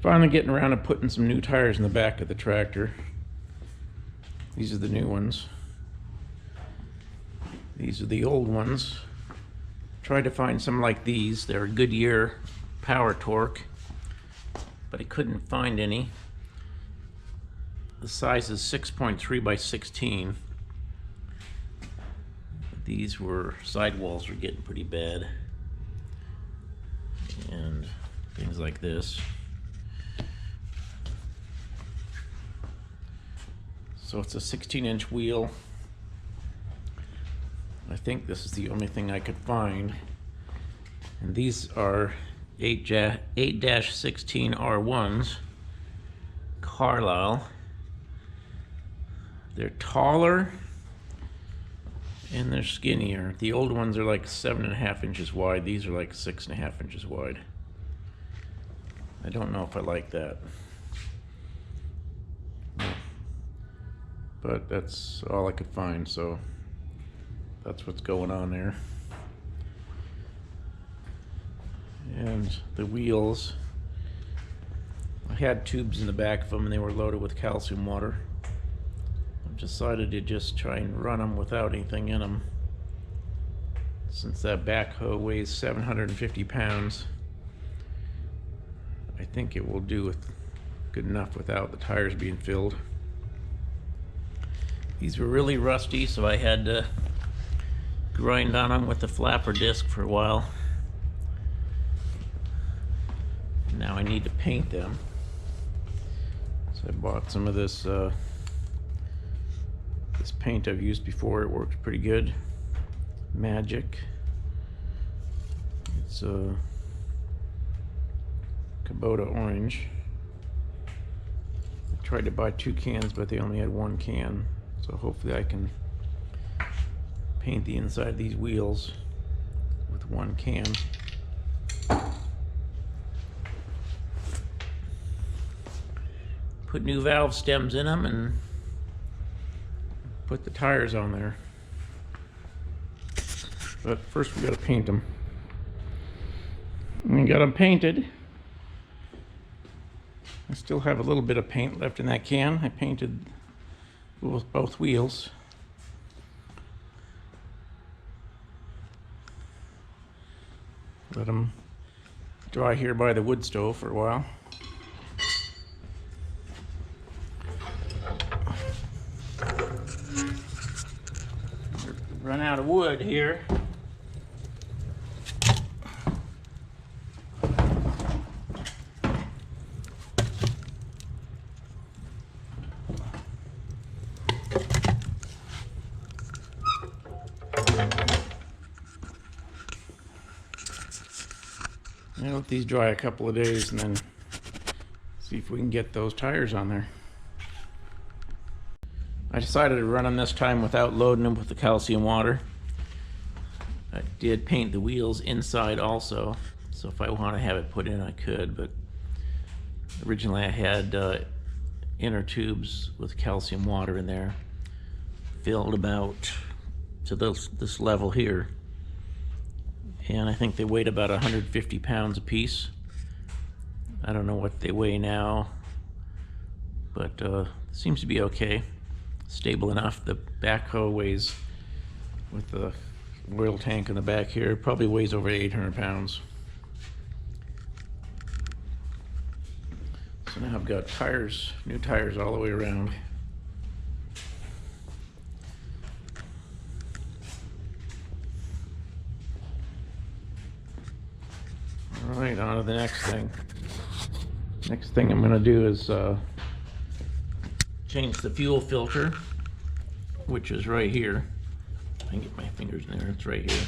Finally getting around to putting some new tires in the back of the tractor. These are the new ones. These are the old ones. Tried to find some like these. They're Goodyear Power Torque, but I couldn't find any. The size is 6.3 by 16. These sidewalls were getting pretty bad. And things like this. So it's a 16-inch wheel. I think this is the only thing I could find. And these are 8-16 R1s, Carlisle. They're taller and they're skinnier. The old ones are like 7.5 inches wide. These are like 6.5 inches wide. I don't know if I like that. But that's all I could find, so that's what's going on there. And the wheels, I had tubes in the back of them and they were loaded with calcium water. I decided to just try and run them without anything in them. Since that backhoe weighs 750 pounds, I think it will do good enough without the tires being filled. These were really rusty, so I had to grind on them with the flapper disc for a while. Now I need to paint them. So I bought some of this this paint I've used before. It works pretty good. Magic. It's a Kubota orange. I tried to buy 2 cans, but they only had 1 can. So hopefully I can paint the inside of these wheels with 1 can. Put new valve stems in them and put the tires on there. But first we gotta paint them. And we got them painted. I still have a little bit of paint left in that can. I painted with both wheels. Let them dry here by the wood stove for a while. Run out of wood here. I'll let these dry a couple of days and then see if we can get those tires on there. I decided to run them this time without loading them with the calcium water. I did paint the wheels inside also, so if I want to have it put in I could, but originally I had inner tubes with calcium water in there, filled about to this level here. And I think they weighed about 150 pounds a piece. I don't know what they weigh now, but seems to be okay. Stable enough. The backhoe weighs, with the oil tank in the back here, probably weighs over 800 pounds. So now I've got tires, new tires all the way around. All right, on to the next thing. Next thing I'm going to do is change the fuel filter, which is right here. I can get my fingers in there, it's right here.